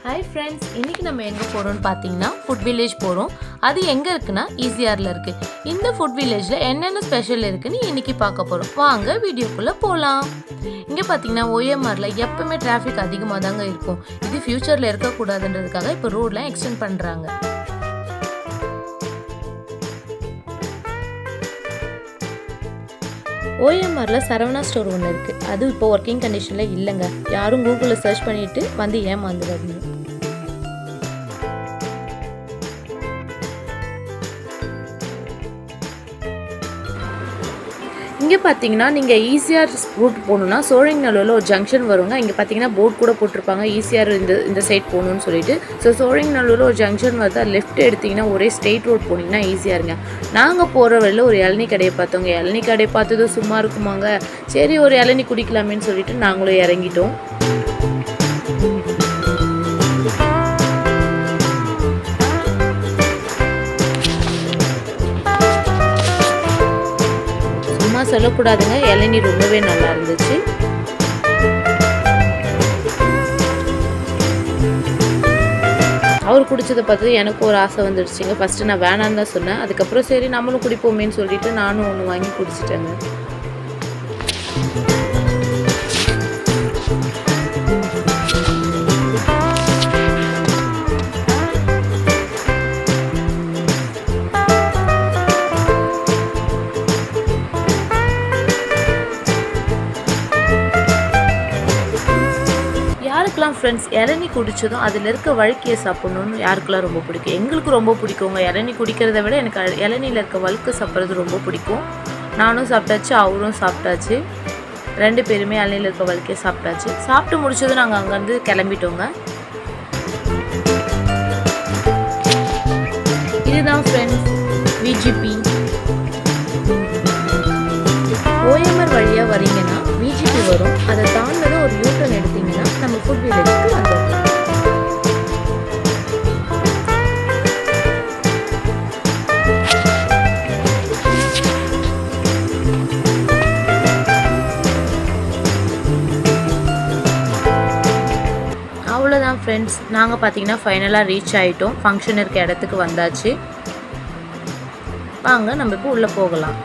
Hi friends, இன்றைக்கி நம்ம எங்கே போகிறோம்னு பார்த்தீங்கன்னா ஃபுட் வில்லேஜ் போகிறோம். அது எங்கே இருக்குன்னா ஈசிஆரில் இருக்குது. இந்த ஃபுட் வில்லேஜில் என்னென்ன ஸ்பெஷல் இருக்குதுன்னு இன்றைக்கி பார்க்க போகிறோம். வாங்க வீடியோக்குள்ளே போகலாம். இங்கே பார்த்தீங்கன்னா OMRல எப்பவுமே டிராஃபிக் அதிகமாக தாங்க இருக்கும். இது ஃப்யூச்சரில் இருக்கக்கூடாதுன்றதுக்காக இப்போ ரோடெலாம் எக்ஸ்டெண்ட் பண்ணுறாங்க. OMRல சரவணா ஸ்டோர் ஒன்று இருக்குது. அது இப்போ ஒர்க்கிங் கண்டிஷனில் இல்லைங்க. யாரும் கூகுளில் சர்ச் பண்ணிவிட்டு வந்து ஏமாந்துடாதீங்க. இங்கே பார்த்தீங்கன்னா நீங்கள் ஈசிஆர் ரூட் போகணுன்னா சோழிங்கநல்லூரில் ஒரு ஜங்ஷன் வருங்க. இங்கே பார்த்தீங்கன்னா போர்ட் கூட போட்டிருப்பாங்க ஈசிஆர் இந்த சைட் போகணுன்னு சொல்லிட்டு. ஸோ சோழிங்கநல்லூரில் ஒரு ஜங்ஷன் வருது. லெஃப்ட் எடுத்திங்கன்னா ஒரே ஸ்ட்ரெயிட் ரோட் போனீங்கன்னா ஈஸியாக இருங்க. நாங்கள் போகிற வழியில் ஒரு இளநீ கடையை பார்த்தோங்க. இளநீ கடையை பார்த்ததும் சும்மா இருக்குமாங்க, சரி ஒரு இளநீ குடிக்கலாமேன்னு சொல்லிட்டு நாங்களும் இறங்கிட்டோம். சொல்லக்கூடாதுங்க, இளநீ ரொம்பவே நல்லா இருந்துச்சு. அவர் குடிச்சதை பார்த்து எனக்கு ஒரு ஆசை வந்துடுச்சுங்க. ஃபஸ்ட்டு நான் வேணான்னு தான் சொன்னேன். அதுக்கப்புறம் சரி நம்மளும் குடிப்போமேன்னு சொல்லிட்டு நானும் ஒன்று வாங்கி குடிச்சிட்டேங்க. யாருக்கெல்லாம் ஃப்ரெண்ட்ஸ் இளநீ குடித்ததும் அதில் இருக்க வழுக்கையை சாப்பிட்ணுன்னு யாருக்கெல்லாம் ரொம்ப பிடிக்கும்? எங்களுக்கு ரொம்ப பிடிக்குங்க. இளநீ குடிக்கிறத விட எனக்கு இளநீயில் இருக்க வழுக்கு சாப்பிட்றது ரொம்ப பிடிக்கும். நானும் சாப்பிட்டாச்சு, அவரும் சாப்பிட்டாச்சு. 2 பேருமே இளநீயில் இருக்க வழுக்கையை சாப்பிட்டாச்சு. சாப்பிட்டு முடிச்சதும் நாங்கள் அங்கேருந்து கிளம்பிட்டோங்க. இதுதான் ஃப்ரெண்ட்ஸ் VGP. OMR வழியாக வரீங்கன்னா VGP வரும். அதை தாண்டதும் ஒரு யூட்டர்ன் எடுத்தீங்கன்னா நம்ம ஃபுட் வில்லேஜுக்கு வந்துடும். அவ்வளோதான் ஃப்ரெண்ட்ஸ், நாங்கள் பார்த்தீங்கன்னா ஃபைனலாக ரீச் ஆகிட்டோம். ஃபங்க்ஷன் இருக்க இடத்துக்கு வந்தாச்சு. வாங்க நம்ம இப்போ உள்ளே போகலாம்.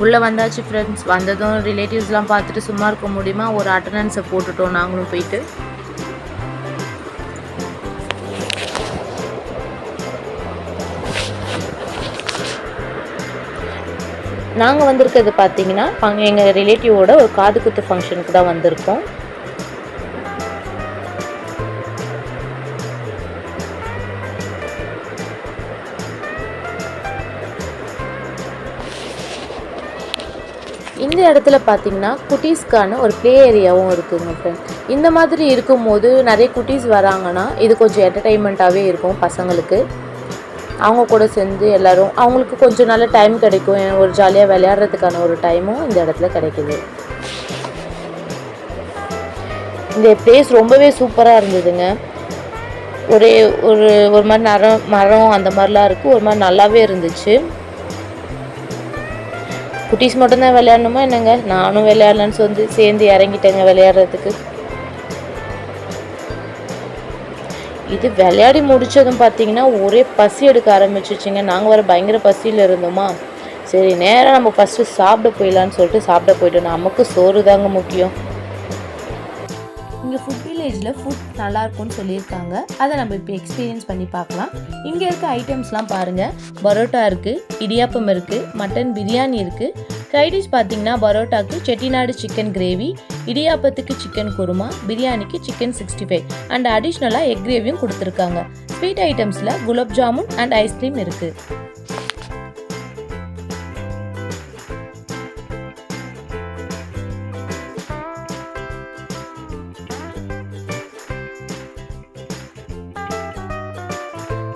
உள்ளே வந்தாச்சு ஃப்ரெண்ட்ஸ். வந்ததும் ரிலேட்டிவ்ஸ்லாம் பார்த்துட்டு சும்மா இருக்க முடியுமா, ஒரு அட்டண்டன்ஸை போட்டுட்டோம் நாங்களும் போயிட்டு. நாங்கள் வந்திருக்கிறது பார்த்தீங்கன்னா எங்கள் ரிலேட்டிவோட ஒரு காது குத்து ஃபங்க்ஷனுக்கு தான் வந்திருக்கோம். இந்த இடத்துல பார்த்தீங்கன்னா குட்டீஸ்க்கான ஒரு ப்ளே ஏரியாவும் இருக்குங்க ஃப்ரெண்ட்ஸ். இந்த மாதிரி இருக்கும்போது நிறைய குட்டீஸ் வராங்கன்னா இது கொஞ்சம் என்டர்டெயின்மெண்ட்டாகவே இருக்கும் பசங்களுக்கு. அவங்க கூட சேர்ந்து எல்லோரும் அவங்களுக்கு கொஞ்சம் நல்ல டைம் கிடைக்கும். ஒரு ஜாலியாக விளையாடுறதுக்கான ஒரு டைமும் இந்த இடத்துல கிடைக்குது. இந்த பிளேஸ் ரொம்பவே சூப்பராக இருந்ததுங்க. ஒரு மாதிரி மரம் அந்த மாதிரிலாம் இருக்குது. ஒரு மாதிரி நல்லாவே இருந்துச்சு. குட்டீஸ் மட்டும்தான் விளையாடணுமா என்னங்க? நானும் விளையாடலான்னு சேர்ந்து இறங்கிட்டேங்க விளையாடுறதுக்கு. இது விளையாடி முடித்ததும் பார்த்தீங்கன்னா ஒரே பசி எடுக்க ஆரம்பிச்சிச்சுங்க. நாங்கள் வேறு பயங்கர பசியில் இருந்தோமா, சரி நேராக நம்ம ஃபஸ்ட்டு சாப்பிட போயிடலான்னு சொல்லிட்டு சாப்பிட போயிட்டோம். நமக்கு சோறு தாங்க முக்கியம். இங்கே ஃபுட் வில்லேஜில் ஃபுட் நல்லாயிருக்கும்னு சொல்லியிருக்காங்க. அதை நம்ம இப்போ எக்ஸ்பீரியன்ஸ் பண்ணி பார்க்கலாம். இங்கே இருக்க ஐட்டம்ஸ்லாம் பாருங்கள். பரோட்டா இருக்குது, இடியாப்பம் இருக்குது, மட்டன் பிரியாணி இருக்குது. சைடிஷ் பார்த்தீங்கன்னா பரோட்டாக்கு செட்டிநாடு சிக்கன் கிரேவி, இடியாப்பத்துக்கு சிக்கன் குருமா, பிரியாணிக்கு சிக்கன் 65 அண்ட் அடிஷ்னலாக எக் கிரேவியும் கொடுத்துருக்காங்க. ஸ்வீட் ஐட்டம்ஸில் குலாப் ஜாமுன் அண்ட் ஐஸ்கிரீம் இருக்குது.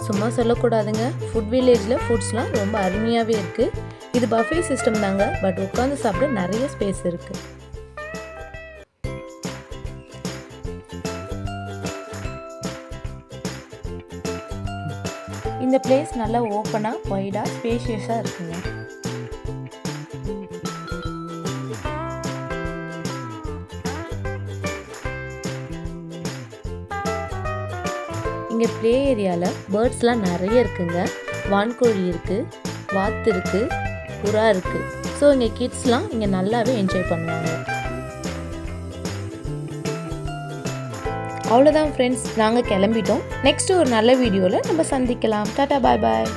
சும்மா சொல்லக்கூடாதுங்க, ஃபுட் வில்லேஜில் ஃபுட்ஸ்லாம் ரொம்ப அருமையாகவே இருக்குது. இது பஃபே சிஸ்டம் தாங்க, பட் உட்காந்து சாப்பிட நிறைய ஸ்பேஸ் இருக்குது. இந்த பிளேஸ் நல்லா ஓப்பனாக வைடாக ஸ்பேஷியஸாக இருக்குங்க. இங்கே ப்ளே ஏரியாவில் பேர்ட்ஸ்லாம் நிறைய இருக்குங்க. வான்கோழி இருக்குது, வாத்து இருக்குது, புறா இருக்குது. ஸோ இங்கே கிட்ஸ்லாம் இங்கே நல்லாவே என்ஜாய் பண்ணுவாங்க. அவ்வளோதான் ஃப்ரெண்ட்ஸ், நாங்கள் கிளம்பிட்டோம். நெக்ஸ்ட்டு ஒரு நல்ல வீடியோவில் நம்ம சந்திக்கலாம். டாடா பாய் பாய்.